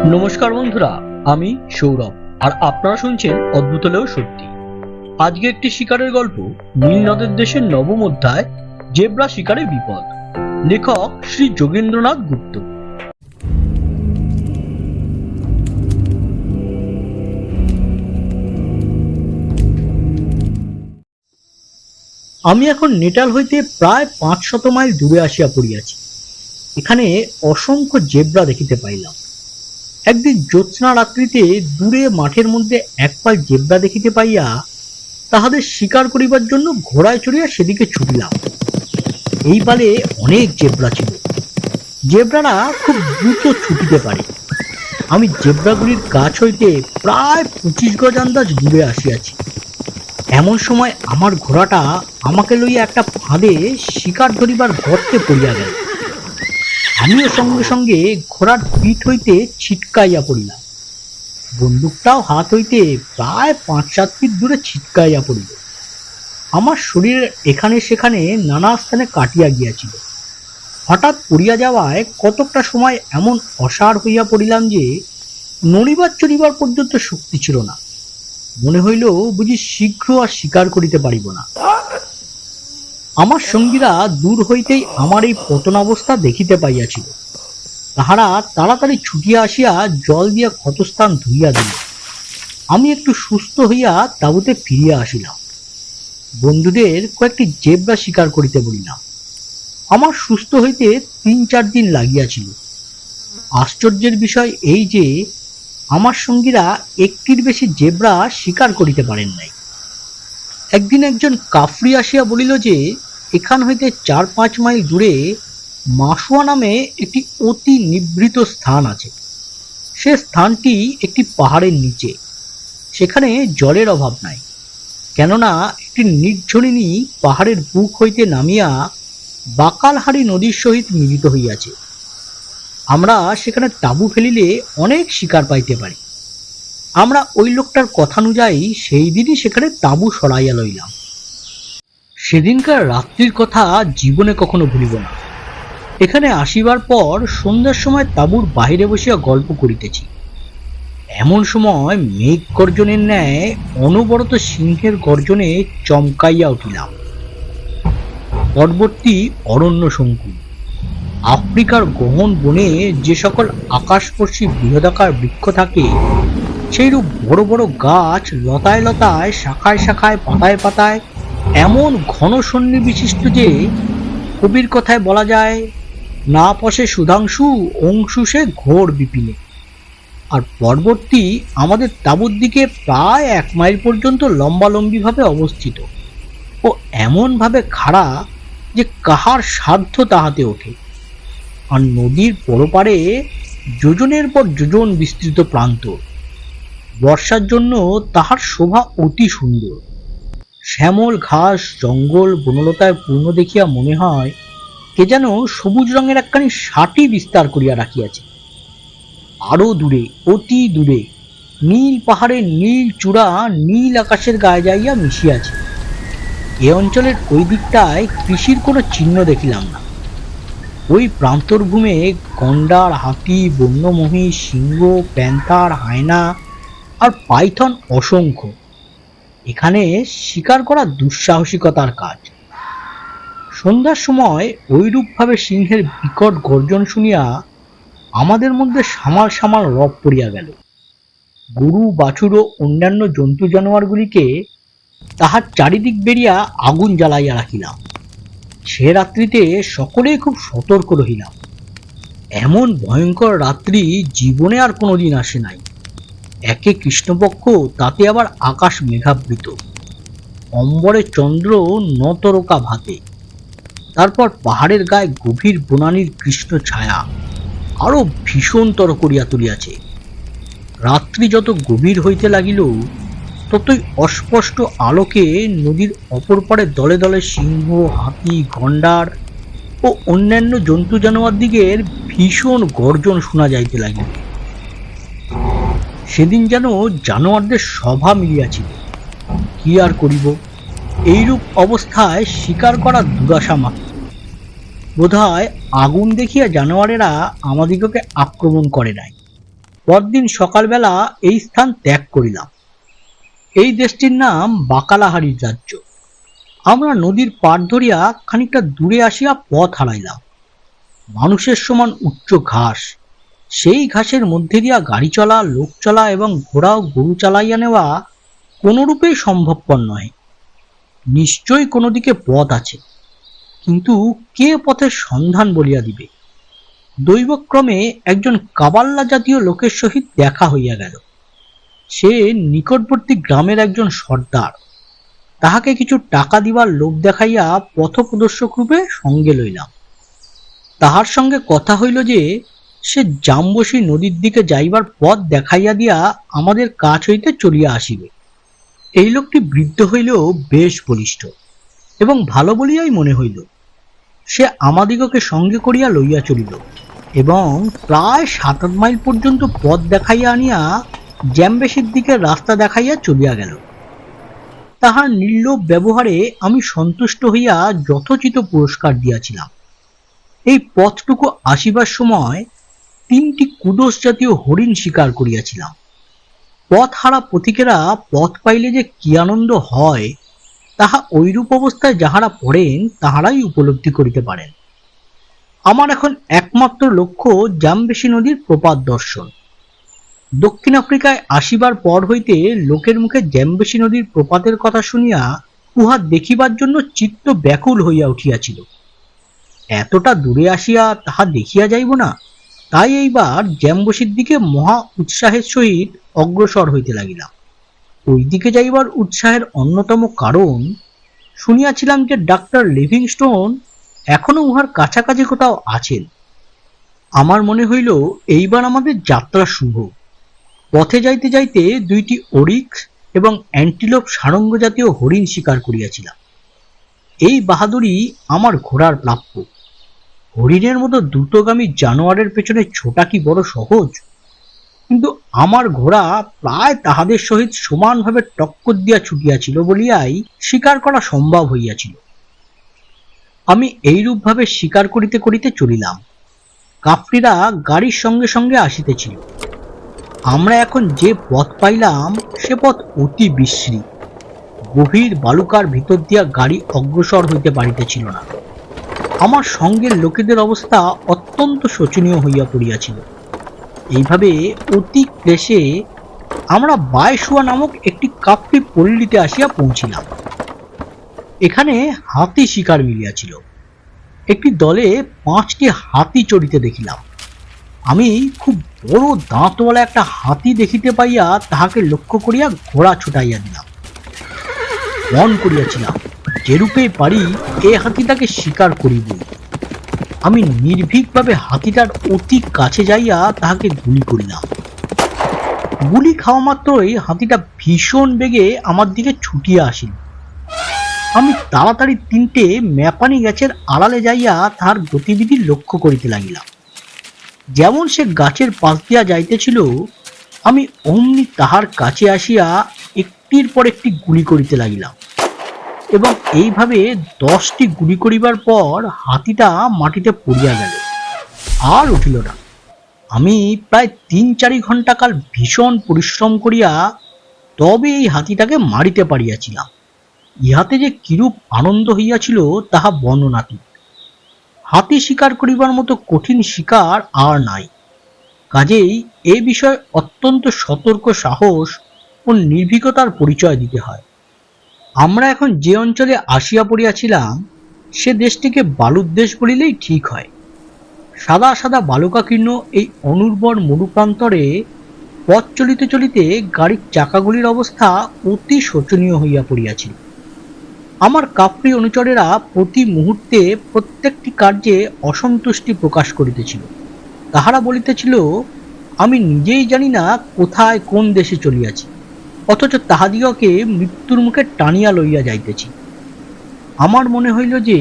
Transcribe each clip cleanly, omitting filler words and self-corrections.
নমস্কার বন্ধুরা, আমি সৌরভ আর আপনারা শুনছেন অদ্ভুত হলেও সত্যি। আজকে একটি শিকারের গল্প, নীল নদের দেশের নবম অধ্যায়, জেব্রা শিকারের বিপদ। লেখক শ্রী যোগেন্দ্রনাথ গুপ্ত। আমি এখন নেটাল হইতে প্রায় 500 মাইল দূরে আসিয়া পড়িয়াছি। এখানে অসংখ্য জেব্রা দেখিতে পাইলাম। একদিন জ্যোৎস্না রাত্রিতে দূরে মাঠের মধ্যে এক পাল জেব্রা দেখিতে পাইয়া তাহাদের শিকার করিবার জন্য ঘোড়ায় চড়িয়া সেদিকে ছুটিলাম। এই পালে অনেক জেব্রা ছিল। জেব্রারা খুব দ্রুত ছুটিতে পারে। আমি জেব্রাগুলির গাছ হইতে প্রায় 25 গজ আন্দাজ দূরে আসিয়াছি। এমন সময় আমার ঘোড়াটা আমাকে লইয়া একটা ফাঁদে শিকার ধরিবার গর্তে পড়িয়া গেল। আমিও সঙ্গে সঙ্গে ঘোড়ার পিঠ হইতে ছিটকাইয়া পড়িলাম। বন্দুকটাও হাত হইতে প্রায় 5-7 ফিট দূরে ছিটকাইয়া পড়িল। আমার শরীরের এখানে সেখানে নানা স্থানে কাটিয়া গিয়াছিল। হঠাৎ পড়িয়া যাওয়ায় কতকটা সময় এমন অসাড় হইয়া পড়িলাম যে নড়িবার চড়িবার পর্যন্ত শক্তি ছিল না। মনে হইল বুঝি শীঘ্র আর শিকার করিতে পারিব না। আমার সঙ্গীরা দূর হইতেই আমার এই পতনাবস্থা দেখিতে পাইয়াছিল। তাহারা তাড়াতাড়ি ছুটিয়া আসিয়া জল দিয়া ক্ষতস্থান ধুইয়া দিল। আমি একটু সুস্থ হইয়া তাঁবুতে ফিরিয়া আসিলাম। বন্ধুদের কয়েকটি জেব্রা শিকার করিতে বলিলাম। আমার সুস্থ হইতে 3-4 দিন লাগিয়াছিল। আশ্চর্যের বিষয় এই যে আমার সঙ্গীরা একটির বেশি জেব্রা শিকার করিতে পারেন নাই। একদিন একজন কাফরি আসিয়া বলিল যে এখান হইতে 4-5 মাইল দূরে মাসুয়া নামে একটি অতি নিভৃত স্থান আছে। সে স্থানটি একটি পাহাড়ের নিচে। সেখানে জলের অভাব নাই, কেননা একটি নির্ঝরিণী পাহাড়ের বুক হইতে নামিয়া বাকালহারি নদীর সহিত মিলিত হইয়াছে। আমরা সেখানে তাঁবু ফেলিলে অনেক শিকার পাইতে পারি। আমরা ওই লোকটার কথানুযায়ী সেই দিনই সেখানে তাঁবু সরাইয়া লইলাম। সেদিনকার রাত্রির কথা জীবনে কখনো ভুলিব না। এখানে আসিবার পর সন্ধ্যার সময় তাঁবুর বাহিরে বসিয়া গল্প করিতেছি। এমন সময় মেঘ গর্জনের ন্যায় অনবরত সিংহের গর্জনে চমকাইয়া উঠিলাম। পরবর্তী অরণ্য সংকুল আফ্রিকার গহন বনে যে সকল আকাশস্পর্শী বৃহদাকার বৃক্ষ থাকে, সেইরূপ বড় বড় গাছ লতায় লতায়, শাখায় শাখায়, পাতায় পাতায় এমন ঘন সন্নি বিশিষ্ট যে কবির কথায় বলা যায়, না পশে সুধাংশু অংশু সে ঘোর বিপিনে। আর পর্বতটি আমাদের তাঁবুর দিকে প্রায় 1 মাইল পর্যন্ত লম্বালম্বিভাবে অবস্থিত ও এমনভাবে খাড়া যে কাহার সাধ্য তাহাতে ওঠে। আর নদীর পরপারে যোজনের পর যোজন বিস্তৃত প্রান্তর। বর্ষার জন্য তাহার শোভা অতি সুন্দর। শ্যামল ঘাস, জঙ্গল, বনলতায় পূর্ণ দেখিয়া মনে হয় কে যেন সবুজ রঙের একখানি সাটি বিস্তার করিয়া রাখিয়াছে। আরো দূরে, অতি দূরে নীল পাহাড়ের নীল চূড়া নীল আকাশের গায়ে যাইয়া মিশিয়াছে। এ অঞ্চলের ওই দিকটায় কৃষির কোনো চিহ্ন দেখিলাম না। ওই প্রান্তরভূমে গন্ডার, হাতি, বন্য মহিষ, সিংহ, প্যান্থার, হায়না আর পাইথন অসংখ্য। এখানে শিকার করা দুঃসাহসিকতার কাজ। সন্ধ্যার সময় ওইরূপভাবে সিংহের বিকট গর্জন শুনিয়া আমাদের মধ্যে সামাল সামাল রব পড়িয়া গেল। গরু, বাছুর ও অন্যান্য জন্তু জানোয়ারগুলিকে তাহার চারিদিক বেরিয়া আগুন জ্বালাইয়া রাখিলাম। সে রাত্রিতে সকলেই খুব সতর্ক রহিলাম। এমন ভয়ঙ্কর রাত্রি জীবনে আর কোনোদিন আসে নাই। একে কৃষ্ণপক্ষ, তাতে আবার আকাশ মেঘাবৃত, অম্বরে চন্দ্র নতরকা ভাতে, তারপর পাহাড়ের গায়ে গভীর বনানীর কৃষ্ণ ছায়া আরো ভীষণতর করিয়া তুলিয়াছে। রাত্রি যত গভীর হইতে লাগিল, ততই অস্পষ্ট আলোকে নদীর অপর পারে দলে দলে সিংহ, হাতি, গন্ডার ও অন্যান্য জন্তু জানোয়ার দিগের ভীষণ গর্জন শোনা যাইতে লাগিল। সেদিন যেন জানোয়ারদের সভা মিলিয়াছিল। কি আর করিব, এইরূপ অবস্থায় শিকার করা দুরাশা মাত্র। বোধহয় আগুন দেখিয়া জানোয়ারেরা আমাদিগকে আক্রমণ করে নাই, পরদিন সকালবেলা এই স্থান ত্যাগ করিলাম। এই দেশটির নাম বাকালাহারির রাজ্য। আমরা নদীর পাড় ধরিয়া খানিকটা দূরে আসিয়া পথ হারাইলাম। মানুষের সমান উচ্চ ঘাস, সেই ঘাসের মধ্যে দিয়া গাড়ি চলা, লোক চলা এবং ঘোড়া ও গরু চালাইয়া নেওয়া কোনরূপেই সম্ভবপর নয়। নিশ্চয়ই কোনো দিকে পথ আছে, কিন্তু কে পথের সন্ধান বলিয়া দিবে? দৈবক্রমে একজন কাবাল্লা জাতীয় লোকের সহিত দেখা হইয়া গেল। সে নিকটবর্তী গ্রামের একজন সর্দার। তাহাকে কিছু টাকা দিবার লোভ দেখাইয়া পথপ্রদর্শক রূপে সঙ্গে লইলাম। তাহার সঙ্গে কথা হইল যে সে জাম্বসী নদীর দিকে যাইবার পথ দেখাইয়া দিয়া আমাদের কাছ হইতে চলিয়া আসিবে। এই লোকটি বৃদ্ধ হইলেও বেশ বলিষ্ঠ এবং ভালো বলিয়াই মনে হইল। সে আমাদিগকে সঙ্গে করিয়া লইয়া চলিল এবং প্রায় 7-8 মাইল পর্যন্ত পথ দেখাইয়া আনিয়া জ্যাম্বেসির দিকে রাস্তা দেখাইয়া চলিয়া গেল। তাহার নির্লোভ ব্যবহারে আমি সন্তুষ্ট হইয়া যথোচিত পুরস্কার দিয়াছিলাম। এই পথটুকু আসিবার সময় 3টি কুডোস জাতীয় হরিণ শিকার করিয়াছিলাম। পথ হারা পথিকেরা পথ পাইলে যে কি আনন্দ হয়, তাহা ঐরূপ অবস্থায় যাহারা পড়েন তাহারাই উপলব্ধি করিতে পারেন। আমার এখন একমাত্র লক্ষ্য জাম্বেসি নদীর প্রপাত দর্শন। দক্ষিণ আফ্রিকায় আসিবার পর হইতে লোকের মুখে জাম্বেসি নদীর প্রপাতের কথা শুনিয়া উহা দেখিবার জন্য চিত্ত ব্যাকুল হইয়া উঠিয়াছিল। এতটা দূরে আসিয়া তাহা দেখিয়া যাইব না, তাই এইবার জাম্বসির দিকে মহা উৎসাহের সহিত অগ্রসর হইতে লাগিলাম। ওই দিকে যাইবার উৎসাহের অন্যতম কারণ, শুনিয়াছিলাম যে ডাক্তার লিভিংস্টোন এখনো উহার কাছাকাছি কোথাও আছেন। আমার মনে হইল এইবার আমাদের যাত্রা শুভ। পথে যাইতে যাইতে 2টি ওরিক্স এবং অ্যান্টিলোপ সারঙ্গ জাতীয় হরিণ শিকার করিয়াছিলাম। এই বাহাদুরি আমার ঘোড়ার প্রাপ্য। হরিণের মতো দ্রুতগামী জানোয়ারের পেছনে ছোটা কি বড় সহজ? কিন্তু আমার ঘোড়া প্রায় তাহাদের সহিত সমানভাবে টক্কর দিয়া ছুটিয়াছিল বলিয়াই শিকার করা সম্ভব হইয়াছিল। আমি এইরূপভাবে শিকার করিতে করিতে চলিলাম। কাফরিরা গাড়ির সঙ্গে সঙ্গে আসিতেছিল। আমরা এখন যে পথ পাইলাম সে পথ অতি বিশ্রী। গভীর বালুকার ভিতর দিয়া গাড়ি অগ্রসর হইতে পারিতেছিল না। আমার সঙ্গের লোকেদের অবস্থা অত্যন্ত শোচনীয় হইয়া পড়িয়াছিল। এইভাবে অতি ক্লেশে আমরা বায়সুয়া নামক একটি কাফরি পল্লীতে আসিয়া পৌঁছিলাম। এখানে হাতি শিকার মিলিয়াছিল। একটি দলে 5টি হাতি চড়িতে দেখিলাম। আমি খুব বড় দাঁতওয়ালা একটা হাতি দেখিতে পাইয়া তাহাকে লক্ষ্য করিয়া ঘোড়া ছুটাইয়া দিলাম। মন করিয়াছিলাম যেরূপে পারি এ হাতিটাকে শিকার করিব। আমি নির্ভীকভাবে হাতিটার অতি কাছে যাইয়া তাহাকে গুলি করিলাম। গুলি খাওয়া মাত্রই হাতিটা ভীষণ বেগে আমার দিকে ছুটিয়া আসিল। আমি তাড়াতাড়ি 3টে ম্যাপানি গাছের আড়ালে যাইয়া তাহার গতিবিধি লক্ষ্য করিতে লাগিলাম। যেমন সে গাছের পাশ দিয়া যাইতেছিল, আমি অমনি তাহার কাছে আসিয়া একটির পর একটি গুলি করিতে লাগিলাম এবং এইভাবে 10টি গুলি করিবার পর হাতিটা মাটিতে পড়িয়া গেল, আর উঠিল না। আমি প্রায় 3-4 ঘন্টা কাল ভীষণ পরিশ্রম করিয়া তবে এই হাতিটাকে মারিতে পারিয়াছিলাম। ইহাতে যে কিরূপ আনন্দ হইয়াছিল তাহা বর্ণনাতীত। হাতি শিকার করিবার মতো কঠিন শিকার আর নাই। কাজেই এ বিষয়ে অত্যন্ত সতর্ক সাহস ও নির্ভীকতার পরিচয় দিতে হয়। আমরা এখন যে অঞ্চলে আসিয়া পড়িয়াছিলাম সে দেশটিকে বালুর দেশ বলিলেই ঠিক হয়। সাদা সাদা বালুকাকীর্ণ এই অনুর্বর মরুপ্রান্তরে পথ চলিতে চলিতে গাড়ির চাকাগুলির অবস্থা অতি শোচনীয় হইয়া পড়িয়াছিল। আমার কাফরি অনুচরেরা প্রতি মুহূর্তে প্রত্যেকটি কার্যে অসন্তুষ্টি প্রকাশ করিতেছিল। তাহারা বলিতেছিল, আমি নিজেই জানি না কোথায় কোন দেশে চলিয়াছি, অথচ তাহাদিগকে মৃত্যুর মুখে টানিয়া লইয়া যাইতেছি। আমার মনে হইল যে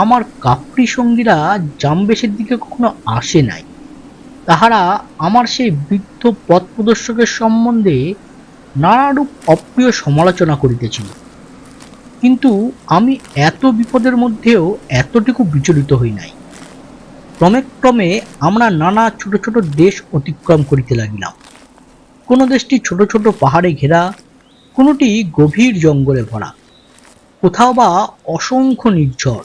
আমার কাফরি সঙ্গীরা জাম্বেসের দিকে কখনো আসে নাই। তাহারা আমার সেই বৃদ্ধ পথ প্রদর্শকের সম্বন্ধে নানারূপ অপ্রিয় সমালোচনা করিতেছিল। কিন্তু আমি এত বিপদের মধ্যেও এতটুকু বিচলিত হই নাই। ক্রমে ক্রমে আমরা নানা ছোট ছোট দেশ অতিক্রম করিতে লাগিলাম। কোনো দেশটি ছোট ছোট পাহাড়ে ঘেরা, কোনোটি গভীর জঙ্গলে ভরা, কোথাও বা অসংখ্য নির্ঝর।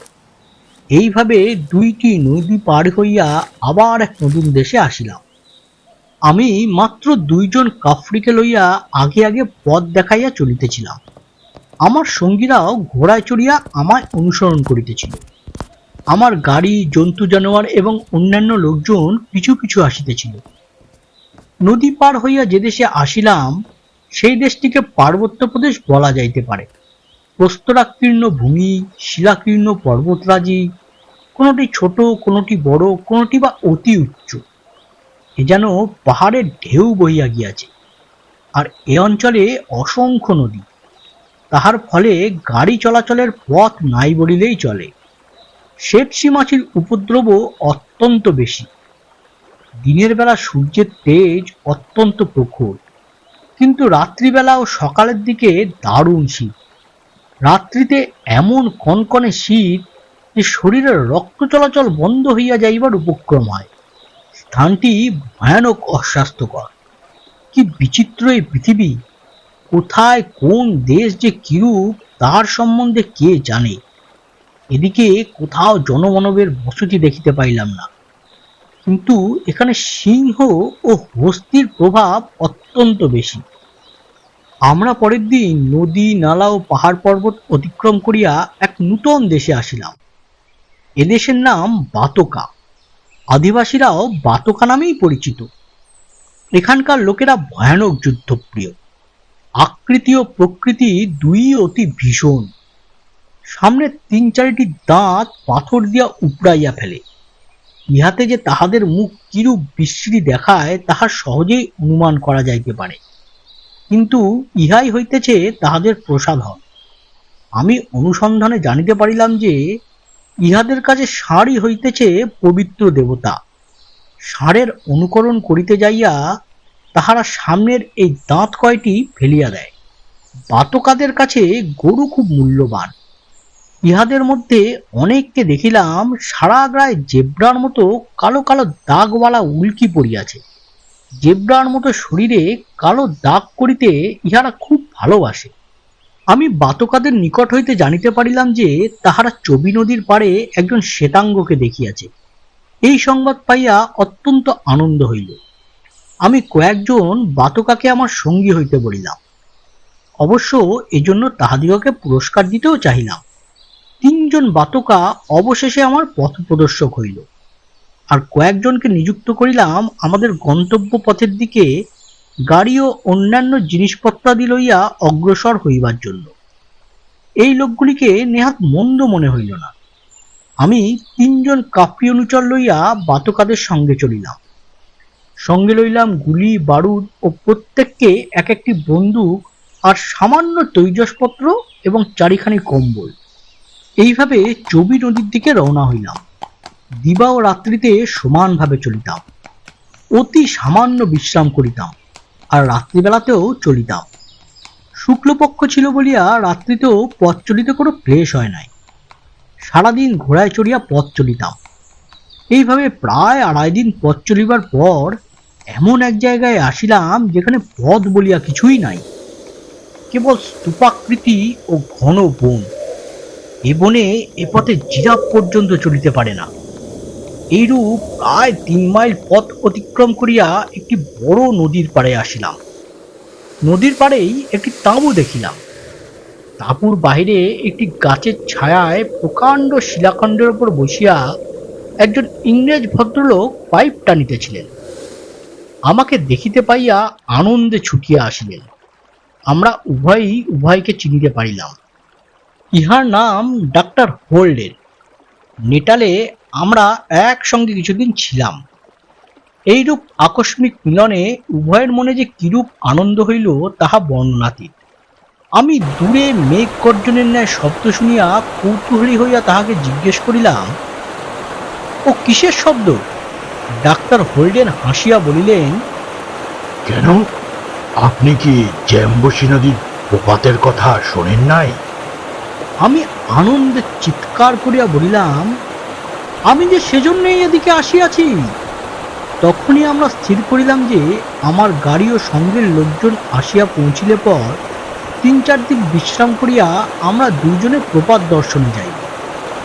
এইভাবে দুইটি নদী পার হইয়া আবার এক নতুন দেশে আসিলাম। আমি মাত্র দুইজন কাফরিকে লইয়া আগে আগে পথ দেখাইয়া চলিতেছিলাম। আমার সঙ্গীরাও ঘোড়ায় চড়িয়া আমায় অনুসরণ করিতেছিল। আমার গাড়ি, জন্তু জানোয়ার এবং অন্যান্য লোকজন পিছু পিছু আসিতেছিল। নদী পার হইয়া যে দেশে আসিলাম সেই দেশটিকে পার্বত্য প্রদেশ বলা যাইতে পারে। প্রস্তরাকীর্ণ ভূমি, শিলাকীর্ণ পর্বতরাজি, কোনোটি ছোট, কোনোটি বড়, কোনোটি বা অতি উচ্চ। এ যেন পাহাড়ের ঢেউ বহিয়া গিয়াছে। আর এ অঞ্চলে অসংখ্য নদী, তাহার ফলে গাড়ি চলাচলের পথ নাই বলিলেই চলে। শেপসি মাছির উপদ্রব অত্যন্ত বেশি। দিনের বেলা সূর্যের তেজ অত্যন্ত প্রখর, কিন্তু রাত্রিবেলা ও সকালের দিকে দারুণ শীত। রাত্রিতে এমন কনকনে শীত যে শরীরের রক্ত চলাচল বন্ধ হইয়া যাইবার উপক্রম হয়। স্থানটি ভয়ানক অস্বাস্থ্যকর। কি বিচিত্র এই পৃথিবী! কোথায় কোন দেশ যে কিরূপ তার সম্বন্ধে কে জানে। এদিকে কোথাও জনমানবের বসতি দেখিতে পাইলাম না, কিন্তু এখানে সিংহ ও হস্তির প্রভাব অত্যন্ত বেশি। আমরা পরের দিন নদী, নালা ও পাহাড় পর্বত অতিক্রম করিয়া এক নূতন দেশে আসিলাম। এদেশের নাম বাতকা। আদিবাসীরাও বাতকা নামেই পরিচিত। এখানকার লোকেরা ভয়ানক যুদ্ধপ্রিয়। আকৃতি ও প্রকৃতি দুই অতি ভীষণ। সামনে ৩-৪টি দাঁত পাথর দিয়া উপড়াইয়া ফেলে। ইহাতে যে তাহাদের মুখ কিরূপ বিশ্রী দেখায় তাহা সহজেই অনুমান করা যাইতে পারে, কিন্তু ইহাই হইতেছে তাহাদের প্রসাধন। আমি অনুসন্ধানে জানিতে পারিলাম যে ইহাদের কাছে ষাঁড়ই হইতেছে পবিত্র দেবতা। ষাঁড়ের অনুকরণ করিতে যাইয়া তাহারা সামনের এই দাঁত কয়টি ফেলিয়া দেয়। বাতকাদের কাছে গরু খুব মূল্যবান। ইহাদের মধ্যে অনেককে দেখিলাম সারা গায়ে জেব্রার মতো কালো কালো দাগওয়ালা উল্কি পড়িয়াছে। জেব্রার মতো শরীরে কালো দাগ করিতে ইহারা খুব ভালোবাসে। আমি বাতকাদের নিকট হইতে জানিতে পারিলাম যে তাহারা চবি নদীর পাড়ে একজন শ্বেতাঙ্গকে দেখিয়াছে। এই সংবাদ পাইয়া অত্যন্ত আনন্দ হইল। আমি কয়েকজন বাতকাকে আমার সঙ্গী হইতে বলিলাম। অবশ্য এজন্য তাহাদিগকে পুরস্কার দিতেও চাহিলাম। ৩ জন বাতকা অবশেষে আমার পথ প্রদর্শক হইল, আর কয়েকজনকে নিযুক্ত করিলাম আমাদের গন্তব্য পথের দিকে গাড়ি ও অন্যান্য জিনিসপত্রাদি লইয়া অগ্রসর হইবার জন্য। এই লোকগুলিকে নেহাত মন্দ মনে হইল না। আমি ৩ জন কাফরি অনুচর লইয়া বাতকাদের সঙ্গে চলিলাম। সঙ্গে লইলাম গুলি, বারুদ ও প্রত্যেককে এক একটি বন্দুক আর সামান্য তৈজসপত্র এবং ৪খানি কম্বল। এইভাবে চবি নদীর দিকে রওনা হইলাম। দিবা ও রাত্রিতে সমানভাবে চলিতাম। অতি সামান্য বিশ্রাম করিতাম, আর রাত্রিবেলাতেও চলিতাম। শুক্লপক্ষ ছিল বলিয়া রাত্রিতেও পথ চলিতে কোনো ক্লেশ হয় নাই। সারাদিন ঘোড়ায় চড়িয়া পথ চলিতাম। এইভাবে প্রায় ২.৫ দিন পথ চলিবার পর এমন এক জায়গায় আসিলাম যেখানে পথ বলিয়া কিছুই নাই, কেবল স্তূপাকৃতি ও ঘন বন। এ বনে এ পথে জিরাফ পর্যন্ত চলিতে পারে না। এইরূপ প্রায় ৩ মাইল পথ অতিক্রম করিয়া একটি বড় নদীর পাড়ে আসিলাম। নদীর পাড়েই একটি তাঁবু দেখিলাম। তাঁবুর বাহিরে একটি গাছের ছায়ায় প্রকাণ্ড শিলাখণ্ডের উপর বসিয়া একজন ইংরেজ ভদ্রলোক পাইপ টানিতেছিলেন। আমাকে দেখিতে পাইয়া আনন্দে ছুটিয়া আসিলেন। আমরা উভয়ই উভয়কে চিনিতে পারিলাম। ইহার নাম ডাক্তার হোল্ডেন। নেটালে আমরা একসঙ্গে কিছুদিন ছিলাম। এইরূপ আকস্মিক মিলনে উভয়ের মনে যে কিরূপ আনন্দ হইল তাহা বর্ণনাতীত। আমি দূরে মেঘ গর্জনের ন্যায় শব্দ শুনিয়া কৌতূহলী হইয়া তাহাকে জিজ্ঞেস করিলাম, ও কিসের শব্দ? ডাক্তার হোল্ডেন হাসিয়া বলিলেন, কেন, আপনি কি জ্যাম্বসী নদীর প্রপাতের কথা শোনেন নাই? আমি আনন্দে চিৎকার করিয়া বলিলাম, আমি যে সেজন্যই এদিকে আসিয়াছি। তখনই আমরা স্থির করিলাম যে আমার গাড়ি ও সঙ্গের লোকজন আসিয়া পৌঁছিলে পর 3-4 দিন বিশ্রাম করিয়া আমরা দুজনে প্রপাত দর্শনে যাই।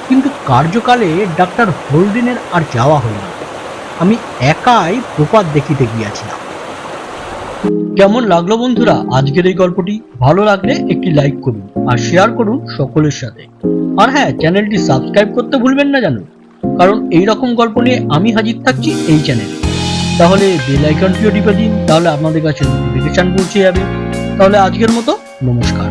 কিন্তু কার্যকালে ডাক্তার হোল্ডেনের আর যাওয়া হইল না। আমি একাই প্রপাত দেখিতে গিয়াছিলাম। কেমন লাগলো বন্ধুরা আজকের এই গল্পটি? ভালো লাগলে একটি লাইক করুন আর শেয়ার করুন সকলের সাথে। আর হ্যাঁ, চ্যানেলটি সাবস্ক্রাইব করতে ভুলবেন না জানো, কারণ এই রকম গল্প নিয়ে আমি হাজির থাকছি এই চ্যানেলে। তাহলে বেল আইকনটিও টিপে দিন, তাহলে আপনাদের কাছে নোটিফিকেশন পৌঁছে যাবে। তাহলে আজকের মতো নমস্কার।